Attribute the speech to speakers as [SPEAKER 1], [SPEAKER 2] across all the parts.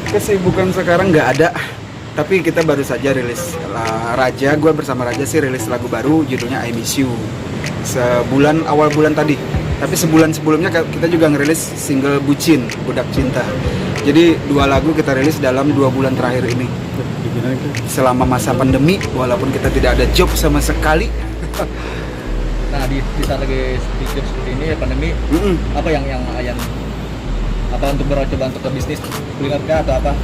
[SPEAKER 1] Kesibukan sekarang nggak ada, tapi kita baru saja rilis Raja. Gue bersama Raja sih rilis lagu baru judulnya I Miss You awal bulan tadi. Tapi sebulan sebelumnya kita juga ngerilis single Bucin, Budak Cinta. Jadi 2 lagu kita rilis dalam 2 bulan terakhir ini. Selama masa pandemi, walaupun kita tidak ada job sama sekali.
[SPEAKER 2] Nah di saat lagi job seperti ini ya pandemi, apa yang apa untuk coba untuk ke bisnis kuliner kah atau apa?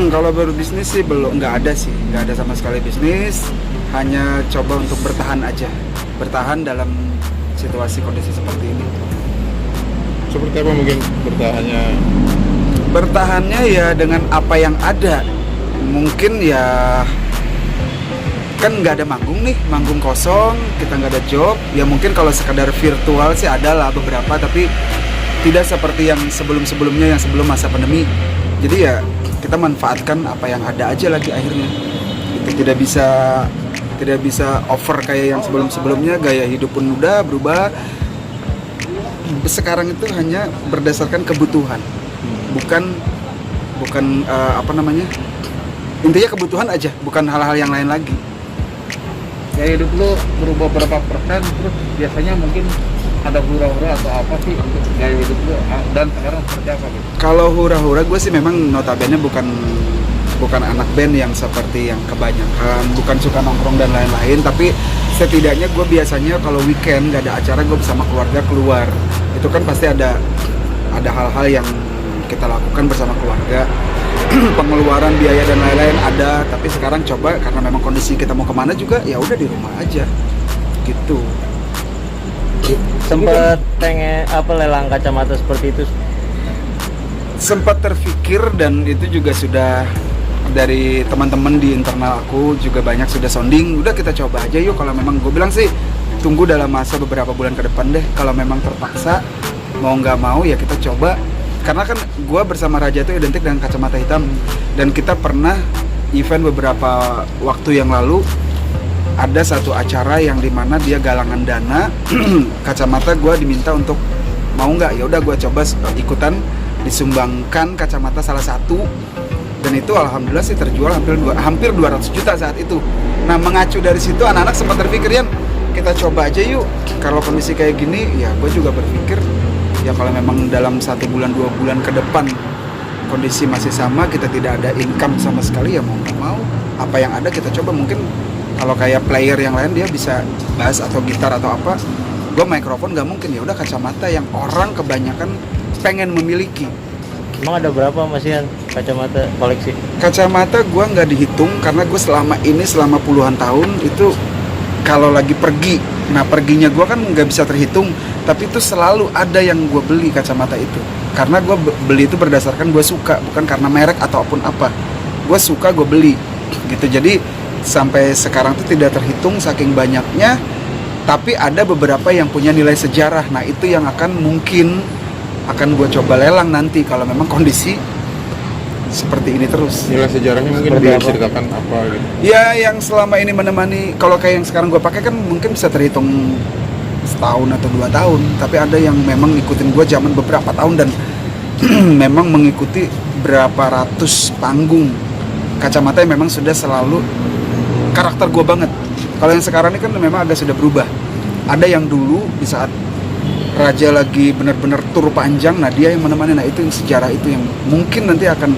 [SPEAKER 1] Kalau berbisnis sih nggak ada sama sekali bisnis. Hanya coba untuk bertahan aja, bertahan dalam situasi kondisi seperti ini.
[SPEAKER 3] Seperti apa mungkin bertahannya?
[SPEAKER 1] Bertahannya ya dengan apa yang ada. Mungkin ya kan nggak ada manggung kosong, kita nggak ada job. Ya mungkin kalau sekadar virtual sih ada lah beberapa, tapi tidak seperti yang sebelum-sebelumnya, yang sebelum masa pandemi. Jadi ya kita manfaatkan apa yang ada aja lagi akhirnya. Itu tidak bisa over kayak yang sebelum-sebelumnya. Gaya hidup pun udah berubah. Sekarang itu hanya berdasarkan kebutuhan, bukan intinya kebutuhan aja, bukan hal-hal yang lain lagi.
[SPEAKER 2] Gaya hidup lu berubah berapa persen, terus biasanya mungkin ada hura-hura atau apa sih untuk gaya hidup lu, dan sekarang seperti apa gitu?
[SPEAKER 1] Kalau hura-hura gue sih memang notabene bukan anak band yang seperti yang kebanyakan, bukan suka nongkrong dan lain-lain, tapi setidaknya gue biasanya kalau weekend gak ada acara, gue bersama keluarga keluar. Itu kan pasti ada hal-hal yang kita lakukan bersama keluarga. Pengeluaran biaya dan lain-lain ada, tapi sekarang coba karena memang kondisi kita mau kemana juga, ya udah di rumah aja gitu.
[SPEAKER 4] Sempet pengen lelang kacamata seperti itu?
[SPEAKER 1] Sempat terpikir, dan itu juga sudah dari teman-teman di internal aku juga banyak sudah sounding. Udah kita coba aja yuk, kalau memang gue bilang sih tunggu dalam masa beberapa bulan ke depan deh. Kalau memang terpaksa mau nggak mau ya kita coba. Karena kan gue bersama Raja itu identik dengan kacamata hitam, dan kita pernah event beberapa waktu yang lalu ada satu acara yang dimana dia galangan dana kacamata. Gue diminta untuk mau nggak, ya udah gue coba ikutan, disumbangkan kacamata salah satu, dan itu alhamdulillah sih terjual hampir 200 juta saat itu. Nah mengacu dari situ anak-anak sempat terpikir, Yan kita coba aja yuk. Kalau kondisi kayak gini ya gue juga berpikir ya kalau memang dalam 1 bulan 2 bulan ke depan kondisi masih sama, kita tidak ada income sama sekali, ya mau nggak mau apa yang ada kita coba. Mungkin kalau kayak player yang lain dia bisa bass atau gitar atau apa, gue mikrofon nggak mungkin. Ya udah kacamata yang orang kebanyakan pengen memiliki.
[SPEAKER 4] Emang ada berapa Mas Yan kacamata koleksi?
[SPEAKER 1] Kacamata gue nggak dihitung karena gue selama puluhan tahun itu kalau lagi pergi, nah perginya gue kan nggak bisa terhitung, tapi itu selalu ada yang gue beli kacamata itu. Karena gue beli itu berdasarkan gue suka, bukan karena merek ataupun apa. Gue suka, gue beli gitu. Jadi sampai sekarang itu tidak terhitung saking banyaknya, tapi ada beberapa yang punya nilai sejarah. Nah itu yang mungkin akan gue coba lelang nanti kalau memang kondisi seperti ini terus.
[SPEAKER 3] Nilai sejarahnya mungkin diceritakan apa gitu?
[SPEAKER 1] Ya yang selama ini menemani, kalau kayak yang sekarang gue pakai kan mungkin bisa terhitung setahun atau 2 tahun, tapi ada yang memang ngikutin gue zaman beberapa tahun dan memang mengikuti berapa ratus panggung. Kacamata yang memang sudah selalu karakter gue banget. Kalau yang sekarang ini kan memang agak sudah berubah. Ada yang dulu di saat Raja lagi benar-benar tur panjang, nah dia yang menemani. Nah itu yang sejarah itu yang mungkin nanti akan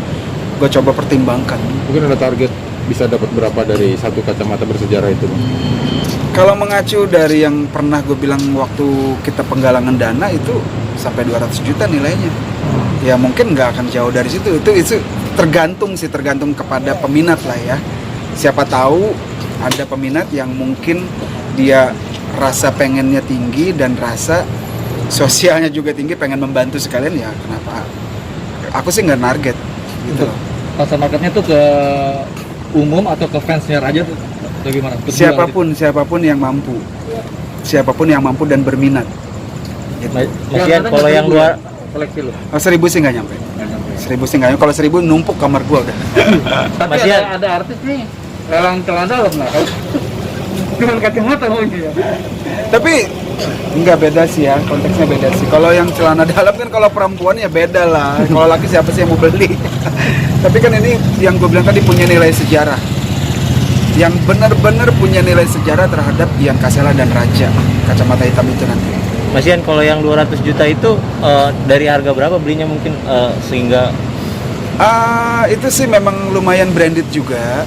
[SPEAKER 1] gue coba pertimbangkan.
[SPEAKER 3] Mungkin ada target bisa dapat berapa dari satu kacamata bersejarah itu?
[SPEAKER 1] Kalau mengacu dari yang pernah gue bilang waktu kita penggalangan dana itu sampai 200 juta nilainya. Ya mungkin nggak akan jauh dari situ. Itu tergantung kepada peminat lah ya. Siapa tahu ada peminat yang mungkin dia rasa pengennya tinggi dan rasa sosialnya juga tinggi, pengen membantu sekalian, ya kenapa? Aku sih nggak target gitu.
[SPEAKER 2] Pasar marketnya tuh ke umum atau ke fansnya Raja tuh bagaimana?
[SPEAKER 1] Siapapun yang mampu dan berminat gitu.
[SPEAKER 4] Mas Yan, kalau yang luar
[SPEAKER 2] koleksi lu?
[SPEAKER 1] 1.000 sih nggak nyampe. 1.000 sih nggak nyampe. Kalau 1.000 numpuk kamar gua udah.
[SPEAKER 2] Tapi
[SPEAKER 4] Mas Yan,
[SPEAKER 2] ada artis nih lelang celana dalam lah. Dengan kacamata maunya ya.
[SPEAKER 1] Tapi nggak beda sih ya, konteksnya beda sih. Kalau yang celana dalam kan kalau perempuan ya beda lah. Kalau laki siapa sih yang mau beli? Tapi kan ini yang gue bilang tadi punya nilai sejarah. Yang benar-benar punya nilai sejarah terhadap Ian Kasela dan Raja kacamata hitam itu nanti.
[SPEAKER 4] Mas Ian, kalau yang 200 juta itu dari harga berapa belinya mungkin sehingga
[SPEAKER 1] Itu sih memang lumayan branded juga,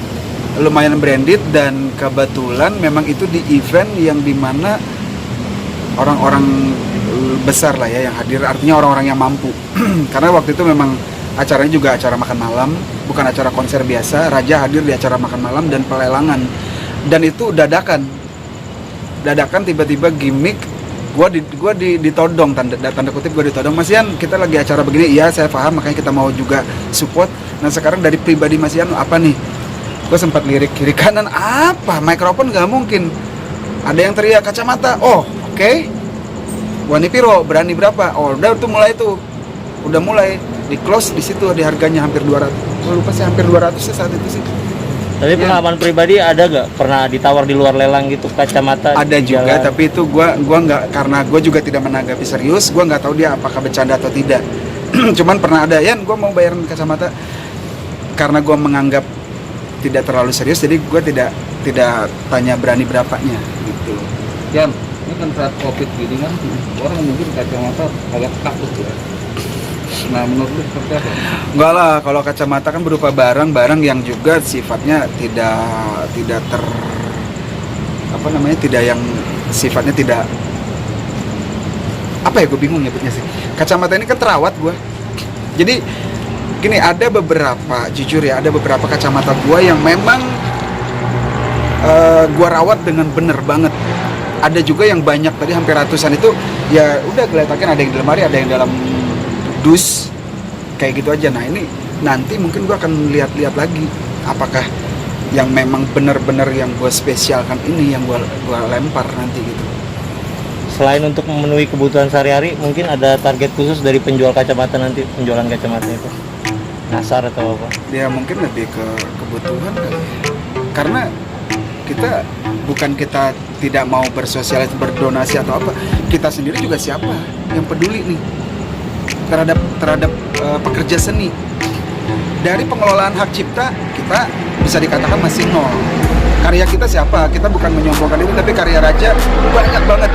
[SPEAKER 1] lumayan branded, dan kebetulan memang itu di event yang dimana orang-orang besar lah ya yang hadir, artinya orang-orang yang mampu. Karena waktu itu memang acaranya juga acara makan malam, bukan acara konser biasa. Raja hadir di acara makan malam dan pelelangan, dan itu dadakan tiba-tiba gimmick. Gua ditodong, tanda kutip gue ditodong. Mas Ian, kita lagi acara begini. Iya, saya paham, makanya kita mau juga support. Nah sekarang dari pribadi Mas Ian apa nih? Gue sempat lirik kiri kanan, apa mikrofon nggak mungkin. Ada yang teriak kacamata. Oh oke. Wani Piro berani berapa? Oh udah tuh mulai tuh, udah mulai di close di situ, di harganya hampir 200. Gue lupa sih, hampir 200 sih saat itu sih.
[SPEAKER 4] Tapi pengalaman pribadi ada gak pernah ditawar di luar lelang gitu kacamata?
[SPEAKER 1] Ada juga,
[SPEAKER 4] jalan?
[SPEAKER 1] tapi itu gua nggak, karena gue juga tidak menanggapi serius. Gue nggak tahu dia apakah bercanda atau tidak. Cuman pernah ada, Yan, gue mau bayarin kacamata, karena gue menganggap tidak terlalu serius, jadi gue tidak tanya berani berapanya gitu.
[SPEAKER 2] Yan, ini kan saat covid gini kan orang mungkin kacamata agak takut ya. Nah menurut lu seperti apa?
[SPEAKER 1] Enggak lah, kalau kacamata kan berupa barang-barang yang juga sifatnya tidak tidak yang sifatnya tidak, apa ya, gue bingung nyebutnya sih. Kacamata ini kan terawat gue. Jadi gini, ada beberapa kacamata gue yang memang gue rawat dengan bener banget. Ada juga yang banyak, tadi hampir ratusan itu ya udah kelihatan, ada yang di lemari, ada yang dalam dus kayak gitu aja. Nah ini nanti mungkin gue akan lihat lagi apakah yang memang benar-benar yang gue spesialkan ini yang gue lempar nanti gitu.
[SPEAKER 4] Selain untuk memenuhi kebutuhan sehari-hari, mungkin ada target khusus dari penjual kacamata nanti, penjualan kacamata itu? Nasar atau apa?
[SPEAKER 1] Ya mungkin lebih ke kebutuhan kali ya. Karena kita tidak mau bersosialis, berdonasi atau apa. Kita sendiri juga siapa yang peduli nih terhadap pekerja seni. Dari pengelolaan hak cipta kita bisa dikatakan masih nol. Karya kita siapa? Kita bukan menyombongkan itu, tapi karya Raja banyak banget,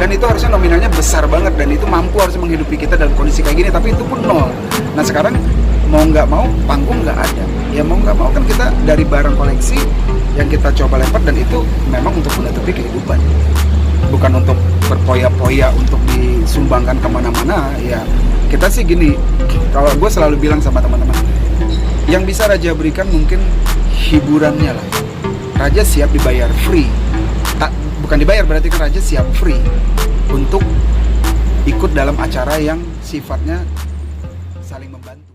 [SPEAKER 1] dan itu harusnya nominalnya besar banget, dan itu mampu harusnya menghidupi kita dalam kondisi kayak gini, tapi itu pun nol. Nah sekarang mau nggak mau panggung nggak ada, ya mau nggak mau kan kita dari barang koleksi yang kita coba lempar, dan itu memang untuk menutupi kehidupan, bukan untuk berpoya-poya untuk disumbangkan kemana-mana. Ya kita sih gini, kalau gue selalu bilang sama teman-teman, yang bisa Raja berikan mungkin hiburannya lah. Raja siap dibayar free, bukan dibayar berarti kan Raja siap free untuk ikut dalam acara yang sifatnya saling membantu.